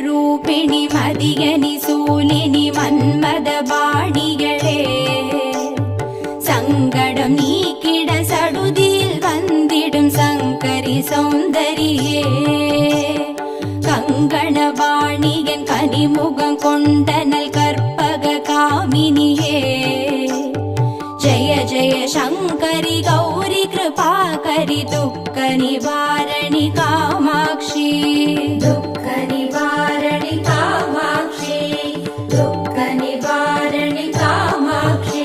ರೂಪಿಣಿ ಮದಿಯನಿ ಸೂಲಿನಿ ಮನ್ಮದ ಬಾಣಿಗಳೇ சங்கடம் நீக்கிட சடுதியில் வந்திடும் சங்கரி சௌந்தரியே கங்கணவாணியன் கனிமுகம் கொண்டனல் கற்பக காமினியே ஜய ஜய சங்கரி கௌரி கிருபாகரி துக்க நிவாரணி காமாட்சி துக்க நிவாரணி காமாட்சி துக்க நிவாரணி காமாட்சி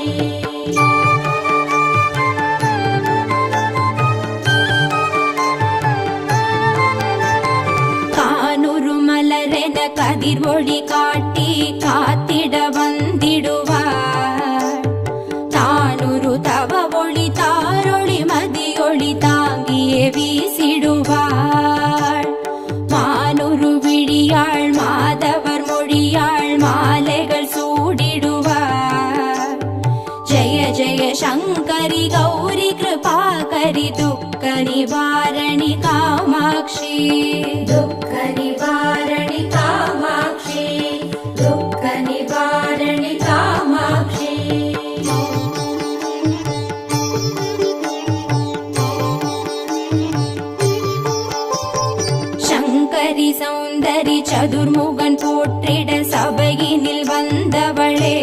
கதிர் ஒளி காட்டி காத்திட வந்திடுவார் தானொரு தவ ஒளி தாரொளி மதியொளி தாங்கியே வீசிடுவார் மானொரு விழியாள் மாதவர் மொழியாள் மாலைகள் சூடிடுவார் ஜெய ஜெய சங்கரி கௌரி கிருபாகரி துக்க நிவாரணி காமாட்சி துக்க நிவாரணி காமாட்சி துக்க நிவாரணி காமாட்சி சங்கரி சௌந்தரி சதுர்முகன் போற்றிட சபையினில் வந்தவளே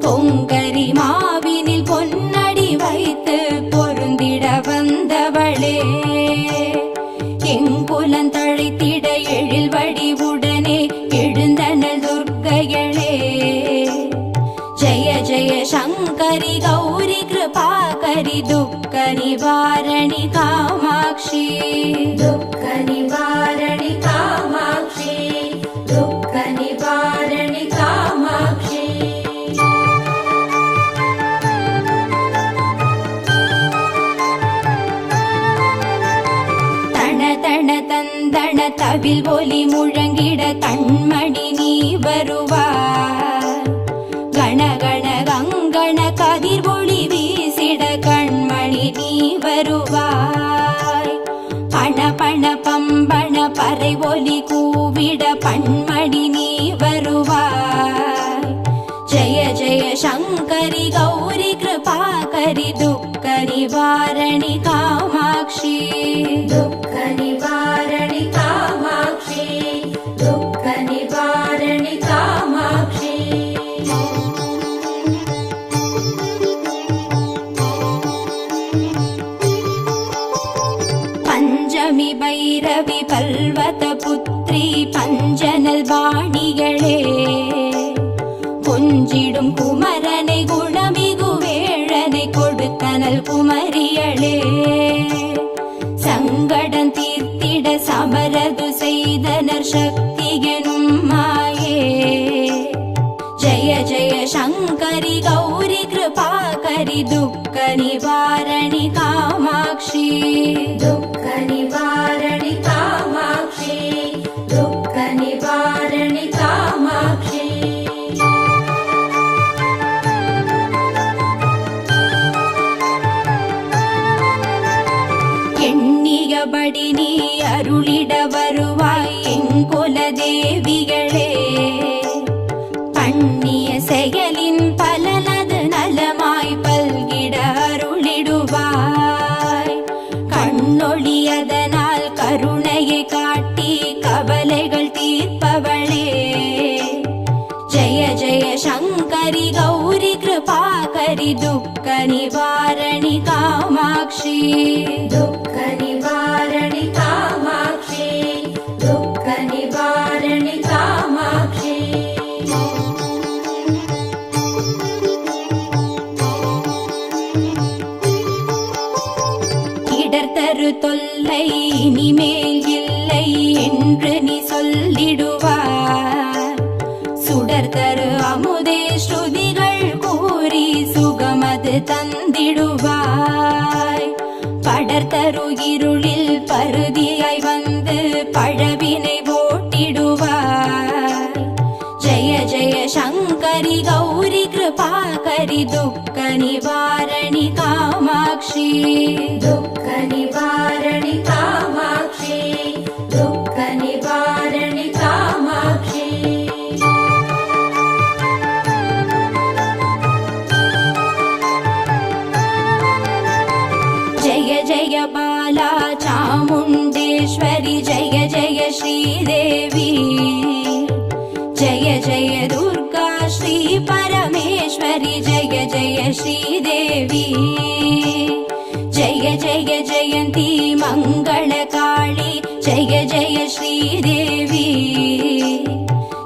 பொங்கரி மாவினில் பொன்னடி வைத்து பொருந்திட வந்தவளே எங்குலன் தழைத்திட எழில் வடிவுடனே எழுந்தனல் துர்க்கைகளே ஜய ஜய சங்கரி கௌரி கிருபாகரி துக்க நிவாரணி காமாட்சி துக்க நிவாரணி காமாட்சி துக்க நிவாரணி காமாட்சி தன தந்தன தவில் ஒலி முழங்கிட கண்மணி நீ வருவார் கணகண கங்கண கதிர் ஒளி வீசிட கண்மணி நீ வருவாய் பண பண பம்பண பறை ஒலி கூவிட பண்மணி நீ வருவாய் ஜய ஜய சங்கரி கௌரி கிருபாகரி துக்க நிவாரணி காமாட்சி துக்க நிவாரணி காமாட்சி துக்க நிவாரணி காமாட்சி பஞ்சமி பைரவி பல்வத புத்ரி பஞ்சனல் வாணிகளே கொஞ்சிடும் குமரனை குணமிகு வேழனை கொடுத்தனல் குமரியளே சங்கடம் தீர்த்திட சமரது செய்தனர் சக்தி எனும் மாயே ஜய ஜய சங்கரி கௌரி கிருபாகரி துக்க நிவாரணி காமாட்சி துக்க நிவாரணி காமாட்சி துக்க நிவாரணி காமாட்சி எண்ணியபடி நீ அருளிட வருவாய் எங்குல தேவிகளே பண்ணிய செயலின் பலனது நலமாய் பல்கிட அருளிடுவாய் கண்ணொழியதனால் கருணையை காட்டி கவலைகள் தீர்ப்பவளே ஜய ஜய சங்கரி கௌரி கிருபாகரி துக்க நிவாரணி காமாட்சி துக்க நிவாரணி காமாட்சி துக்க நிவாரணி காமாட்சி இடர்தரு தொல்லை இனிமேல் இல்லை என்று நீ சொல்லிடுவார் சுடர் தரு அமுதே ஸ்ருதிகள் கூறி சுகமது தந்திடுவாய் படர் தரு இருளில் பருதியாய் வந்து பழவினை जय जय शङ्करि गौरि कृपाकरि दुःख निवारणि कामाक्षि दुःख निवारणि कामाक्षि दुःख निवारणि कामाक्षि जय जय बाला चामुण्डेश्वरि जय जय श्रीदेवी जय जय दुर्गा श्री परमेश्वरि जय जय श्रीदेवी जय जय जयन्ती मङ्गलकाळी जय जय श्रीदेवी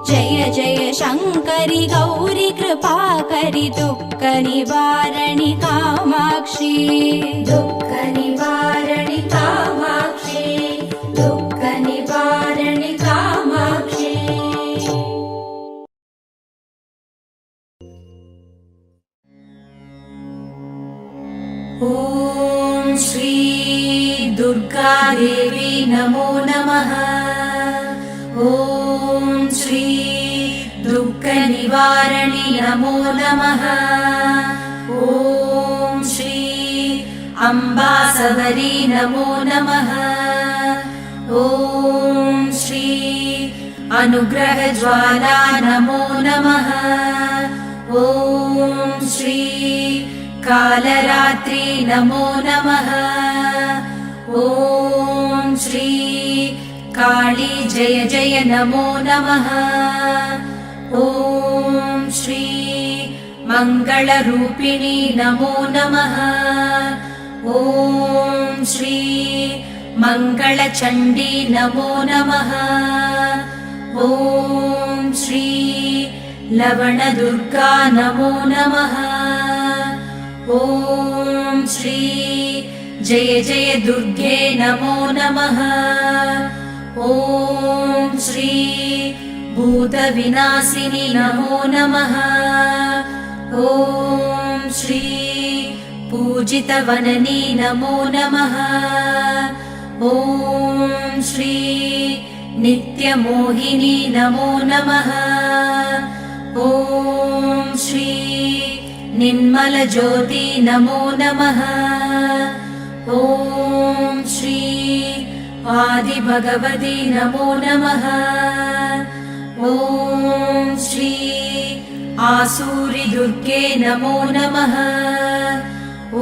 जय जय शङ्करि गौरि कृपाकरि दुःख निवारणि कामाक्षि दुःख निवारणि कामाक्षि दुःख निवारणि कामाक्षि ॐ श्री दुर्गा देवी नमो नमः। ॐ श्री दुःख निवारणि नमो नमः। ॐ श्री अम्बा सबरी नमो नमः। ॐ श्री अनुग्रह ज्वाला नमो नमः। ॐ श्री कालरात्रि नमो नमः। ॐ श्री काली जय जय नमो नमः। ॐ श्री मङ्गलरूपिणी नमो नमः। ॐ श्री मङ्गलचण्डी नमो नमः। ॐ श्री लवणदुर्गा नमो नमः। ॐ श्री जय जय दुर्गे नमो नमः। ॐ श्री भूतविनाशिनी नमो नमः। ॐ श्री पूजितवननी नमो नमः। ॐ श्री नित्यमोहिनी नमो नमः। ॐ श्री निर्मलज्योति नमो नमः। ॐ श्री आदिभगवती नमो नमः। ॐ श्री आसूरि दुर्गे नमो नमः।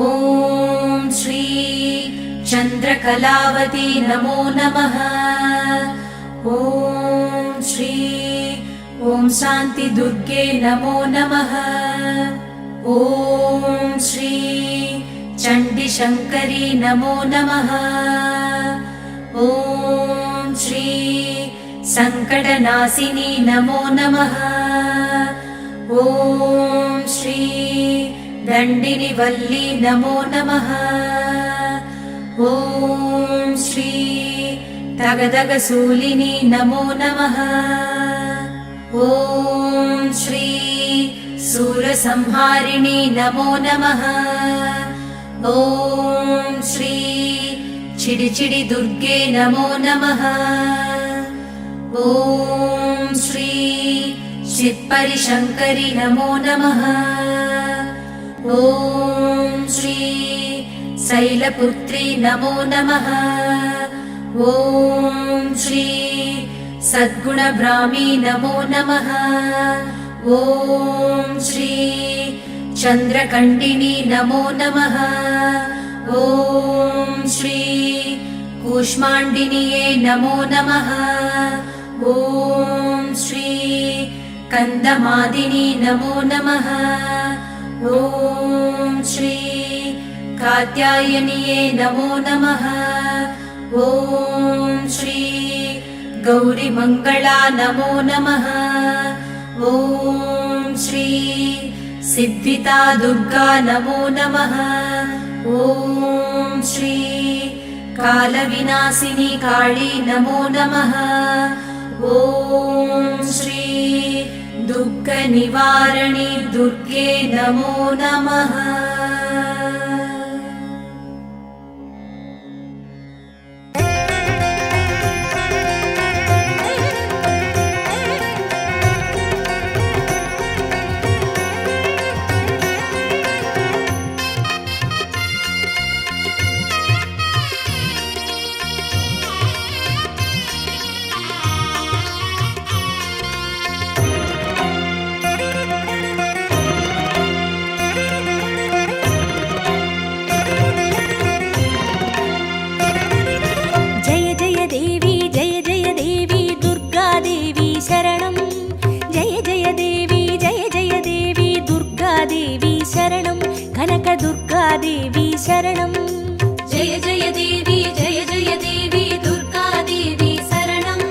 ॐ श्री चन्द्रकलावती नमो नमः। ॐ श्री ॐ शान्ति दुर्गे नमो नमः। ॐ श्री चण्डीशङ्करी नमो नमः। ॐ श्री सङ्कटनाशिनी नमो नमः। ॐ श्री दण्डिनिवल्ली नमो नमः। ॐ श्री तगदगसूलिनी नमो नमः। ॐ श्री सूरसंहारिणी नमो नमः। ॐ श्री चिडिचिडि दुर्गे नमो नमः। ॐ श्री चित्परि शङ्करि नमो नमः। ॐ श्री शैलपुत्री नमो नमः। ॐ श्री सद्गुणब्राह्मी नमो नमः। ॐ श्री चन्द्रकण्डिनी नमो नमः। ॐ श्री कूष्माण्डिन्ये नमो नमः। ॐ श्री कन्दमादिनी नमो नमः। ॐ श्री कात्यायन्ये नमो नमः। ॐ श्री गौरीमङ्गला नमो नमः। ॐ श्री सिद्धिता दुर्गा नमो नमः। ॐ श्री कालविनाशिनी काली नमो नमः। ॐ श्री दुःखनिवारिणी दुर्गे नमो नमः। கனகதுர்காதேவி சரணம். ஜெய ஜெய தேவி ஜெய ஜெய தேவி துர்கா தேவி சரணம்.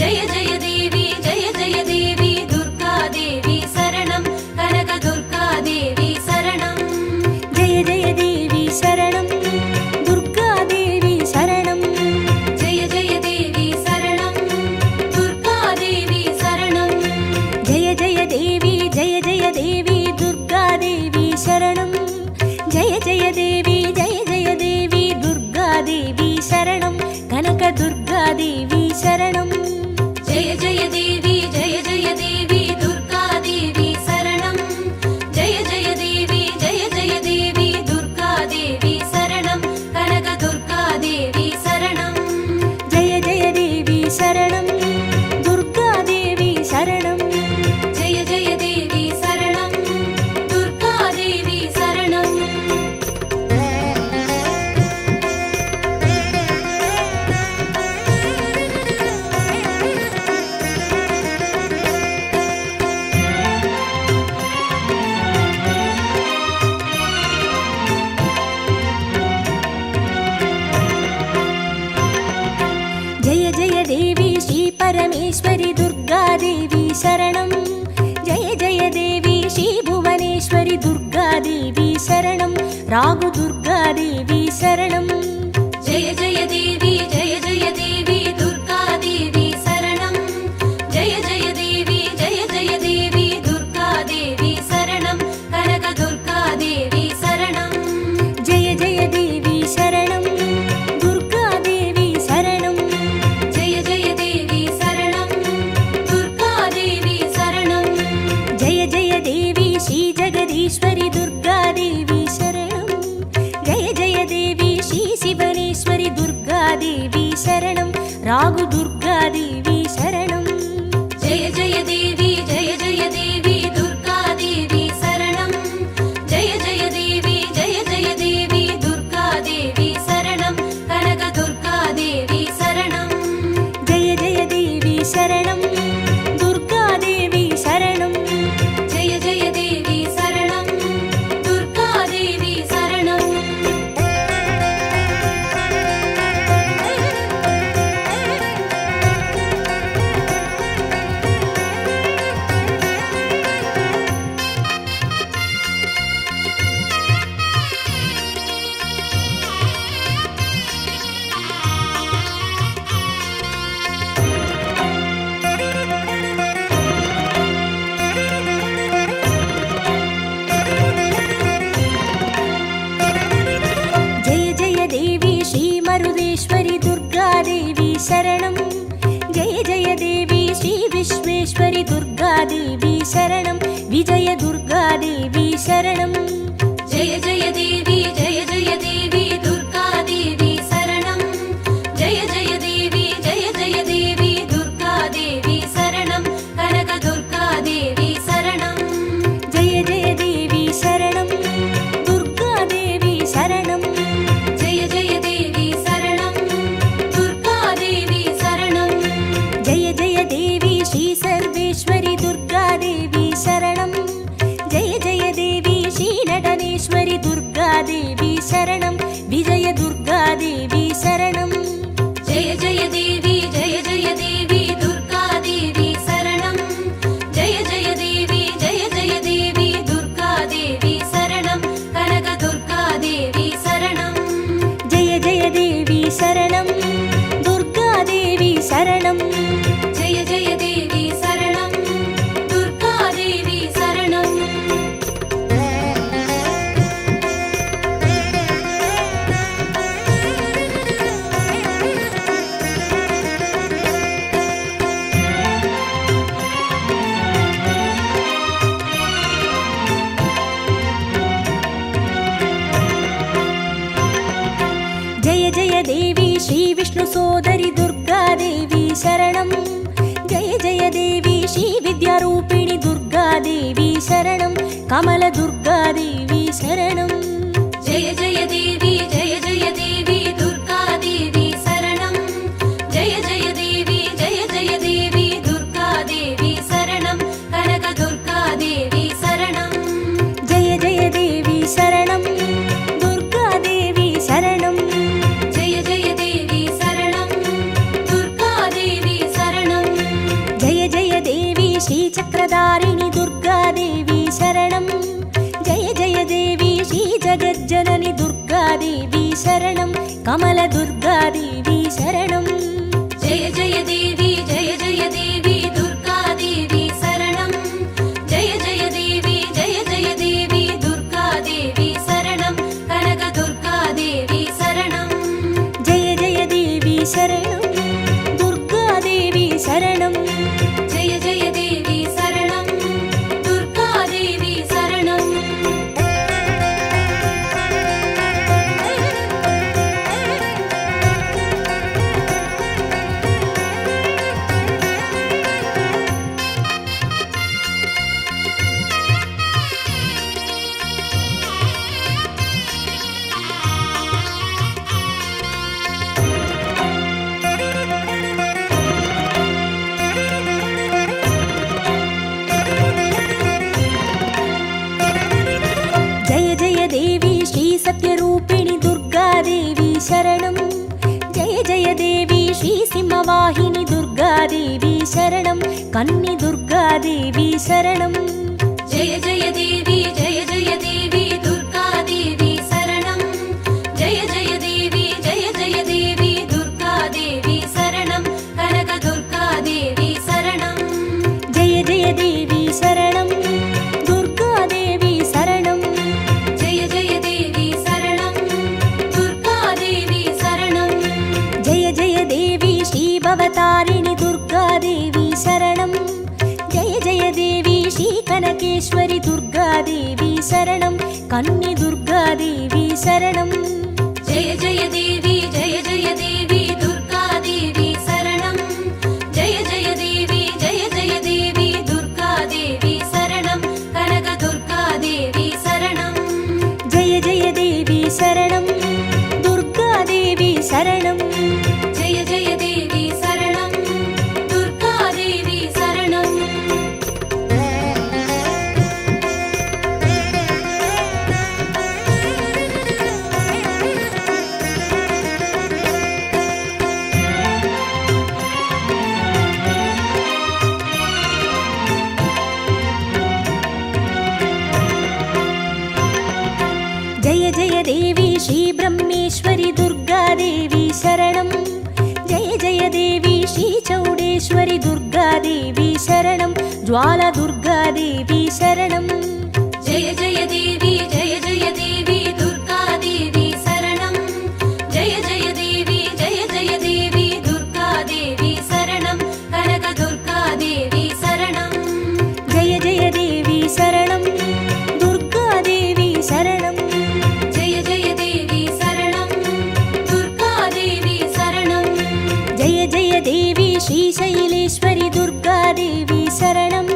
ஜெய ஜெய தேவி ஜெய ஜெய தேவி துர்கா தேவி சரணம். கனக துர்கா தேவி சரணம். ஜெய ஜெய தேவி சரணம். துர்காதேவி சரணம். ஜெய ஜெய தேவி சரணம். துர்கா தேவி சரணம். ஜெய ஜெய தேவி ஜெய ஜெய தேவி துர்காதேவி சரணம். ஜெய ஜெய தேவி ஜெய ஜெய தேவி துர்காதேவி சரணம். கனகதுர்காதேவி சரணம். ஜெய ஜெய தேவி ஜெய ஜெய தேவி துர்கா தேவி சரணம். ஜெய ஜெய தேவி ஜெய ஜெய தேவி துர்கா தேவி சரணம். கனக துர்கா தேவி சரணம். ஜெய ஜெய தேவி சரணம். துர்காதேவி சரணம். ஜெய ஜெய தேவி சரணம். துர்கா தேவி சரணம். ஜெய ஜெய தேவி ஸ்ரீ பரமேஸ்வரி துர்காதேவி சரணம். ஜெய ஜெய தேவி ஸ்ரீ புவனேஸ்வரி துர்காதேவி சரணம். ராகு துர்காதேவி சரணம். ஜெய ஜெய தேவி ஜெய ஜெய தேவி துர்கா தேவி சரணம். ஜெய ஜெய தேவி ஜெய ஜெய தேவி துர்கா தேவி சரணம். கனக துர்கா தேவி சரணம். ஜெய ஜெய தேவி சரணம். துர்காதேவி சரணம். ஜெய ஜெய தேவி சரணம். துர்கா தேவி சரணம். ஜெய ஜெய தேவி ஸ்ரீ ஜெகதீஸ்வரி துர்காதேவி சரணம். ஜெய ஜெய தேவி ஸ்ரீ சிவனேஸ்வரி துர்காதேவி சரணம். ராகு துர்காதேவி சரணம். ஜெய ஜெய தேவி ஜெய ஜெய தேவி துர்கா தேவி சரணம். ஜெய ஜெய தேவி ஜெய ஜெய தேவி துர்கா தேவி சரணம். கனக துர்கா தேவி சரணம். ஜெய ஜெய தேவி சரணம். துர்காதேவி சரணம். ஜெய ஜெய தேவி சரணம். துர்கா தேவி சரணம். ஜெய ஜெய தேவி ஸ்ரீ மருதேஸ்வரி துர்காதேவி சரணம். ஜெய ஜெய தேவி ஸ்ரீ விஸ்வேஸ்வரி துர்காதேவி சரணம். விஜய துர்காதேவி சரணம். ஜெய ஜெய தேவி ஜெய ஜெய தேவி துர்கா தேவி சரணம். ஜெய ஜெய தேவி ஜெய ஜெய தேவி துர்கா தேவி சரணம். கனக துர்கா தேவி சரணம். ஜெய ஜெய தேவி சரணம். துர்காதேவி சரணம். ஜெய ஜெய தேவி சரணம். துர்கா தேவி சரணம். ஜெய ஜெய தேவி ஸ்ரீ சர்வேஸ்வரி துர்காதேவி சரணம். ஜெய ஜெய தேவி ஸ்ரீ நடனேஸ்வரி துர்காதேவி சரணம். விஜய துர்காதேவி சரணம். ஜெய ஜெய தேவி ஜெய ஜெய தேவி துர்கா தேவி சரணம். ஜெய ஜெய தேவி ஜெய ஜெய தேவி துர்கா தேவி சரணம். கனக துர்கா தேவி சரணம். ஜெய ஜெய தேவி சரணம். துர்காதேவி சரணம். ஜெய ஜெய தேவி சரணம். துர்கா தேவி சரணம். ஜெய ஜெய தேவி ஸ்ரீ விஷ்ணு சோதரி துர்காதேவி சரணம். ஜெய ஜெய தேவி ஸ்ரீ வித்யாரூபிணி துர்காதேவி சரணம். கமல துர்காதேவி சரணம். ஜெய ஜெய தேவி ஜெய ஜெய தேவி துர்கா தேவி சரணம். ஜெய ஜெய தேவி ஜெய ஜெய தேவி துர்கா தேவி சரணம். கனக துர்கா தேவி சரணம். ஜெய ஜெய தேவி சரணம். शरणं कमलदुर्गादेवी शरणं जय जय देवी दुर्गादेवी शरणं जय जय देवी दुर्गादेवी शरणं कनकदुर्गादेवी शरणं जय जय देवी शरणं दुर्गादेवी शरणं जय जय देवी शरणं दुर्गादेवी शरणं जय जय देवी श्री सत्यरूपिणि दुर्गादेवी शरणं जय जय देवी श्री सिंहवाहिनी दुर्गादेवी शरणं कन्नि दुर्गादेवी शरणं जय जय देवी दुर्गादेवी शरणं जय जय देवी दुर्गादेवी शरणं कनकदुर्गादेवी शरणं जय जय देवी शरणं दुर्गादेवी शरणं जय जय देवी शरणं दुर्गादेवी शरणं जय जय देवी श्री भवतारिणि दुर्गादेवी शरणं जय जय देवी श्री कनकेश्वरि दुर्गादेवी शरणं कन्नि दुर्गादेवी शरणं जय जय देवी दुर्गादेवी शरणं जय जय देवी दुर्गादेवी शरणं कनकदुर्गादेवी शरणं जय जय देवी शरणं दुर्गादेवी शरणं जय जय देवी शरणं दुर्गादेवी शरणं जय जय देवी श्री ब्रह्मेश्वरि दुर्गादेवी शरणं जय जय देवी श्री चौडेश्वरि दुर्गादेवी शरणं ज्वाला दुर्गादेवी शरणं जय जय देवी दुर्गादेवी शरणं जय जय देवी दुर्गादेवी शरणं कनकदुर्गादेवी शरणं जय जय देवी शरणं दुर्गादेवी शरणं जय जय देवी शरणं दुर्गादेवी शरणं जय जय देवी श्री शैलेश्वरि दुर्गादेवी शरणं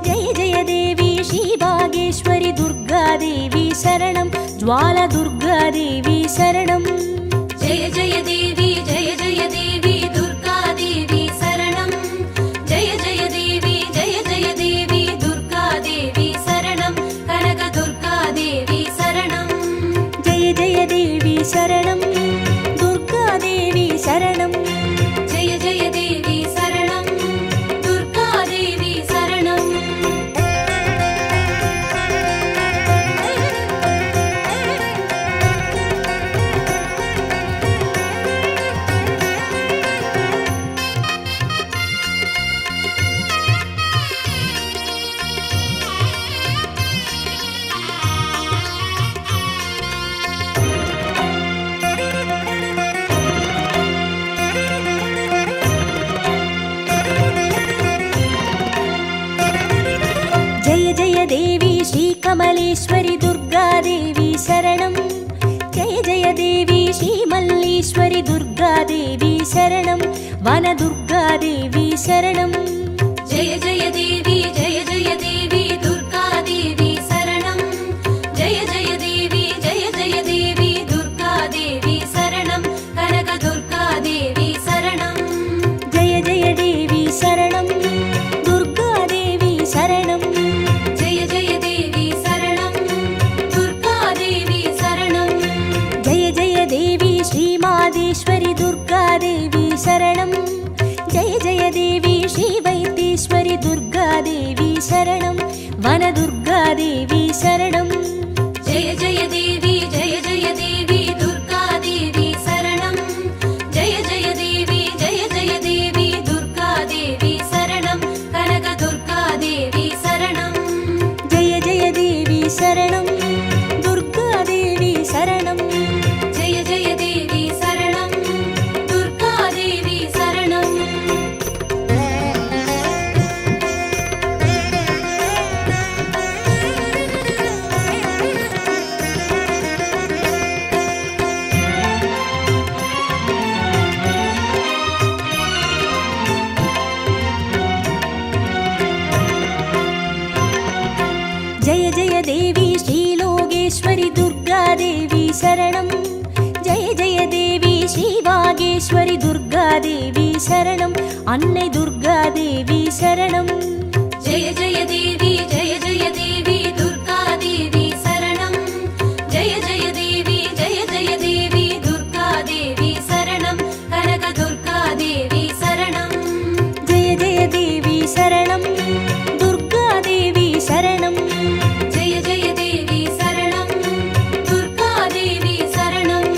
जय जय देवी श्री भागेश्वरि दुर्गादेवी शरणं ज्वाला दुर्गादेवी शरणं जय जय देवी दुर्गादेवी शरणं जय जय देवी दुर्गादेवी शरणं कनकदुर्गादेवी शरणं जय जय देवी शरणं दुर्गादेवी शरणं जय जय देवी शरणं दुर्गादेवी शरणं जय जय देवी श्री कमलेश्वरि दुर्गादेवी शरणं जय जय देवी श्री मल्लीश्वरि दुर्गादेवी शरणं वनदुर्गादेवी शरणं जय जय देवी दुर्गादेवी शरणं जय जय देवी दुर्गादेवी शरणं कनकदुर्गादेवी शरणं जय जय देवी शरणं दुर्गादेवी शरणं जय जय देवी शरणं दुर्गादेवी शरणं जय जय देवी श्री मादेश्वरि दुर्गादेवी शरणं जय जय देवी श्री वैद्येश्वरि दुर्गादेवी शरणं वनदुर्गादेवी शरणं जय जय देवी दुर्गादेवी சரணம் துர்காதேவி சரணம் ஜெய ஜெய தேவி சரணம் துர்கா தேவி சரணம் ஜெய ஜெய தேவி ஸ்ரீலோகேஸ்வரி துர்காதேவி சரணம் ஜெய ஜெய தேவி ஸ்ரீவாகேஸ்வரி துர்காதேவி சரணம் அன்னை துர்காதேவி சரணம் ஜெய ஜெய தேவி துர்கா தேவி சரணம் ஜெய ஜெய தேவி துர்கா தேவி சரணம் கனக துர்கா தேவி சரணம் ஜெய ஜெய தேவி சரணம் துர்காதேவி சரணம் ஜெய ஜெய தேவி சரணம் துர்கா தேவி சரணம்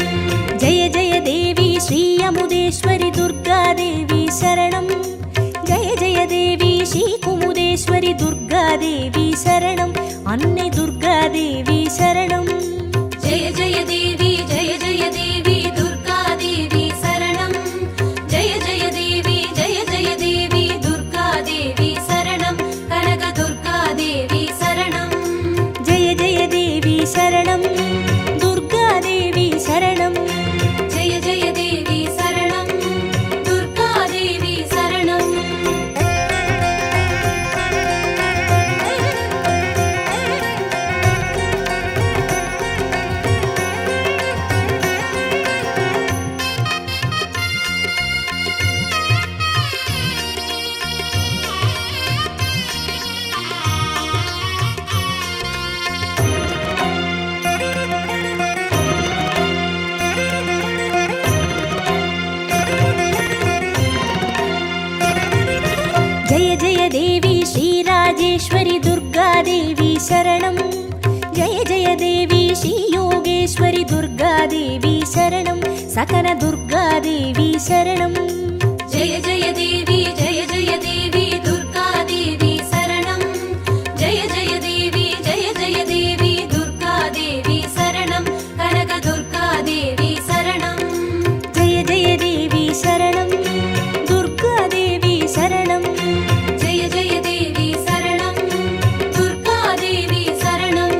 ஜெய ஜெய தேவி ஸ்ரீ அமுதேஸ்வரி துர்காதேவி சரணம் ஜெய ஜெய தேவி ஸ்ரீ குமுதேஸ்வரி துர்காதேவி சரணம் அன்னை துர்காதேவி சரணம் ஜெய ஜெய தேவி துர்கா தேவி சரணம் ஜெய ஜெய தேவி துர்கா தேவி சரணம் கனக துர்கா தேவி சரணம் ஜெய ஜெய தேவி சரணம் துர்காதேவி சரணம் ஜெய ஜெய தேவி சரணம் துர்கா தேவி சரணம் ஜெய ஜெய தேவி ஸ்ரீராஜேஸ்வரி துர்காதேவி சரணம் ஜெய ஜெய தேவி ஸ்ரீ யோகேஸ்வரி துர்காதேவி சரணம் சகன துர்காதேவி சரணம் ஜெய ஜெய தேவி துர்கா தேவி சரணம் ஜெய ஜெய தேவி துர்கா தேவி சரணம் கனக துர்கா தேவி சரணம் ஜெய ஜெய தேவி சரணம் துர்காதேவி சரணம் ஜெய ஜெய தேவி சரணம் துர்கா தேவி சரணம்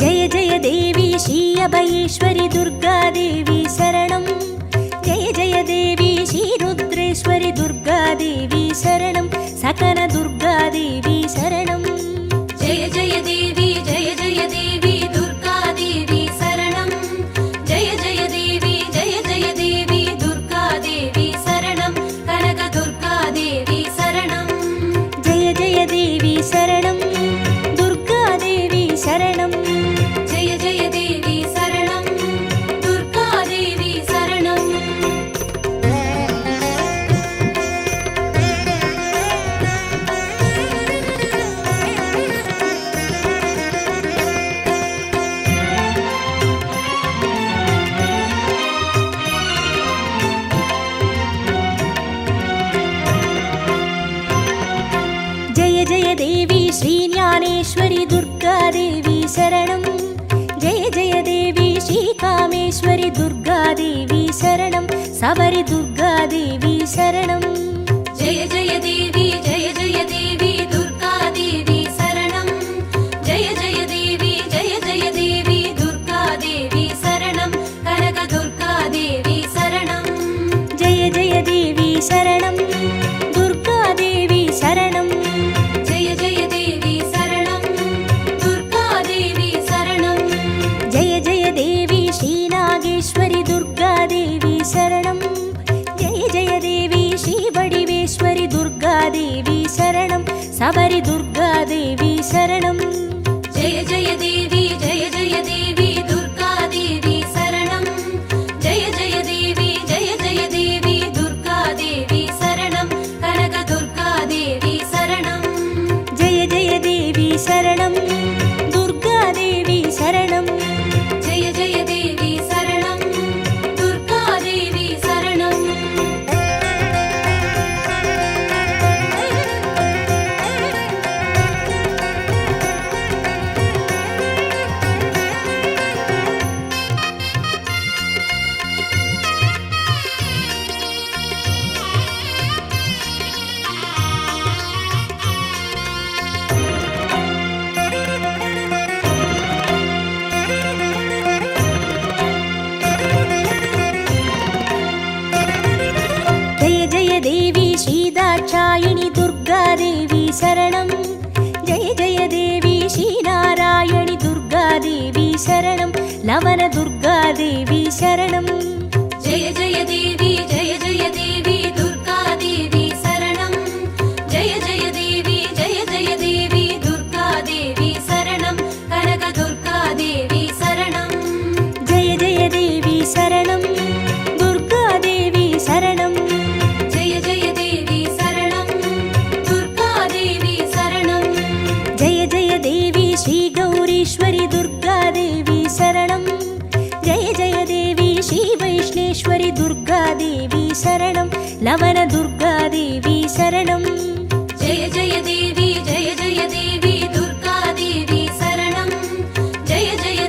ஜெய ஜெய தேவி ஸ்ரீ அபயேஸ்வரி துர்காதேவி சரணம் ஜெய ஜெய தேவி ஸ்ரீ ருத்ரேஸ்வரி துர்காதேவி சரணம் சகன துர்காதேவி சரணம் ஜெய ஜெய தேவி துர்கா தேவி சரணம் ஜெய ஜெய தேவி துர்கா தேவி சரணம் கனக துர்கா தேவி சரணம் ஜெய ஜெய தேவி சரணம் துர்காதேவி சரணம் ஜெய ஜெய தேவி சரணம் துர்கா தேவி சரணம் ஜெய ஜெய தேவி ஸ்ரீ ஞானேஸ்வரி துர்காதேவி சரணம் ஜெய ஜெய தேவி ஸ்ரீ காமேஸ்வரி துர்காதேவி சரணம் சபரி துர்காதேவி சரணம் ஜெய ஜெய தேவி துர்கா தேவி சரணம் ஜெய ஜெய தேவி துர்கா தேவி சரணம் கனக துர்கா தேவி சரணம் ஜெய ஜெய தேவி சரணம் துர்காதேவி சரணம் ஜெய ஜெய தேவி சரணம் துர்கா தேவி சரணம் ஜெய ஜெய தேவி ஸ்ரீ நாகேஸ்வரி துர்காதேவி சரணம் ஜெய ஜெய தேவி ஸ்ரீ வடிவேஸ்வரி துர்காதேவி சரணம் சபரி துர்காதேவி சரணம் ஜெய ஜெய தேவி துர்கா தேவி சரணம் ஜெய ஜெய தேவி துர்கா தேவி சரணம் கனக துர்கா தேவி சரணம் ஜெய ஜெய தேவி சரணம் துர்காதேவி சரணம் ஜெய ஜெய தேவி சரணம் துர்கா தேவி சரணம் शरणं जय जय देवी श्रीनारायणि दुर्गादेवी शरणं लवनदुर्गादेवी शरणं जय जय देवी दुर्गादेवी शरणं जय जय देवी दुर्गादेवी शरणं कनकदुर्गादेवी शरणं जय जय देवी शरणं दुर्गादेवी शरणं जय जय देवी शरणं दुर्गादेवी शरणं जय जय देवी श्रीगौरीश्वरि दुर्गादेवी शरणं जय जय देवी श्रीवैष्णेश्वरि दुर्गादेवी शरणं लवनदुर्गादेवी शरणं जय जय देवी दुर्गादेवी शरणं जय जय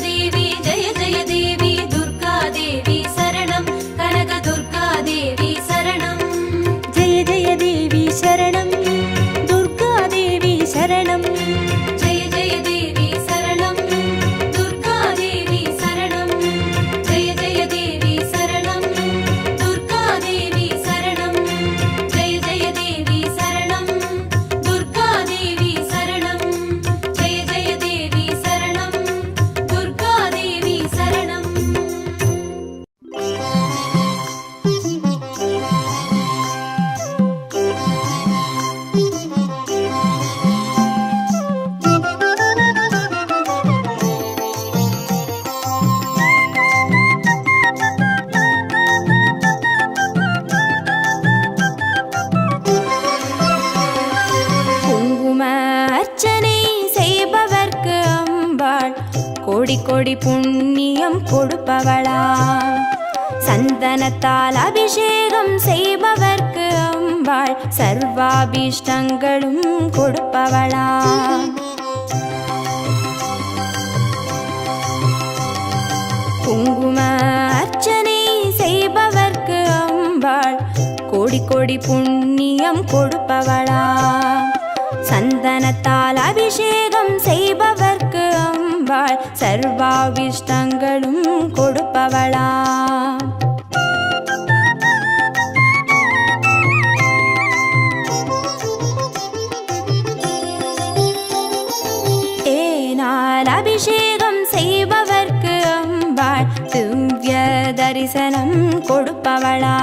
देवी दुर्गादेवी शरणं कनकदुर्गादेवी शरणं जय जय देवी शरणं दुर्गादेवी शरणं जय जय देवी शरणं दुर्गादेवी शरणं जय जय देवी शरणं दुर्गादेवी शरणं जय जय देवी शरणं दुर्गादेवी शरणं जय जय देवी शरणं दुर्गादेवी शरणं குங்கும அர்ச்சனை செய்பவர்க்கு அம்பாள் கோடி கோடி புண்ணியம் கொடுப்பவளா சந்தனத்தால் அபிஷேகம் செய்பவர்க்கு அம்பாள் சர்வாபீஷ்டங்களும் கொடுப்பவளா குங்கும அர்ச்சனை செய்பவர்க்கு அம்பாள் கோடி கோடி புண்ணியம் கொடுப்பவளா சந்தனத்தால் அபிஷேகம் செய்பவர்க்கு அம்பாள் சர்வாவிஷ்டங்களும் கொடுப்பவளா தேனால் அபிஷேகம் செய்பவர்க்கு அம்பாள் திவ்ய தரிசனம் கொடுப்பவளா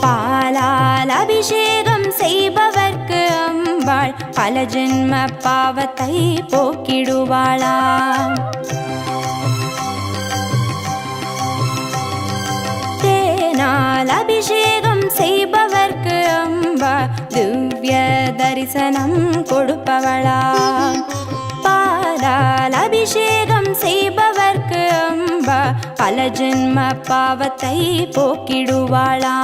பாலால் அபிஷேகம் செய்பவர்க்கு அம்பாள் பல ஜென்ம பாவத்தை போக்கிடுவாளா தேனால் அபிஷேகம் செய்பவர்க்கு அம்பாள் திவ்ய தரிசனம் கொடுப்பவளா பாலால் அபிஷேகம் செய்பவர்க்கு அம்பா பல ஜென்ம பாவத்தை போக்கிடுவாளா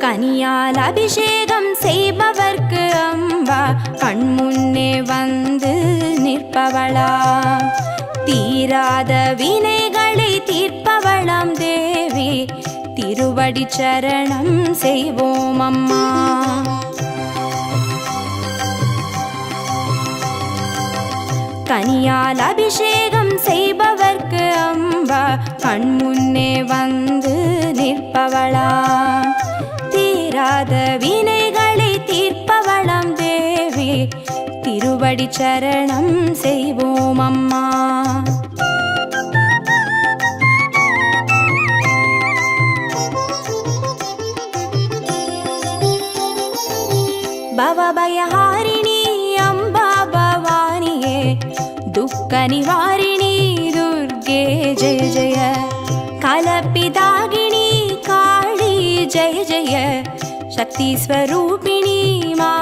கனியால் அபிஷேகம் செய்பவர்க்கு அம்பா கண்முன்னே வந்து நிற்பவளா தீராத வினைகளை தீர்ப்பவளாம் தேவி திருவடி சரணம் செய்வோம் அம்மா கனியால் அபிஷேகம் செய்பவர்க்கு அம்பா கண்முன்னே வந்து நிற்பவளா தீராத வினைகளை தீர்ப்பவளாம் தேவி திருவடி சரணம் செய்வோம் அம்மா பவபயஹாரிணி அம்பா பவானியே துக்க நிவாரிணி துர்கே ஜெய ஜெய கலப்பிதாகினி காளி ஜெய ஜெய சக்தி ஸ்வரூபிணி மா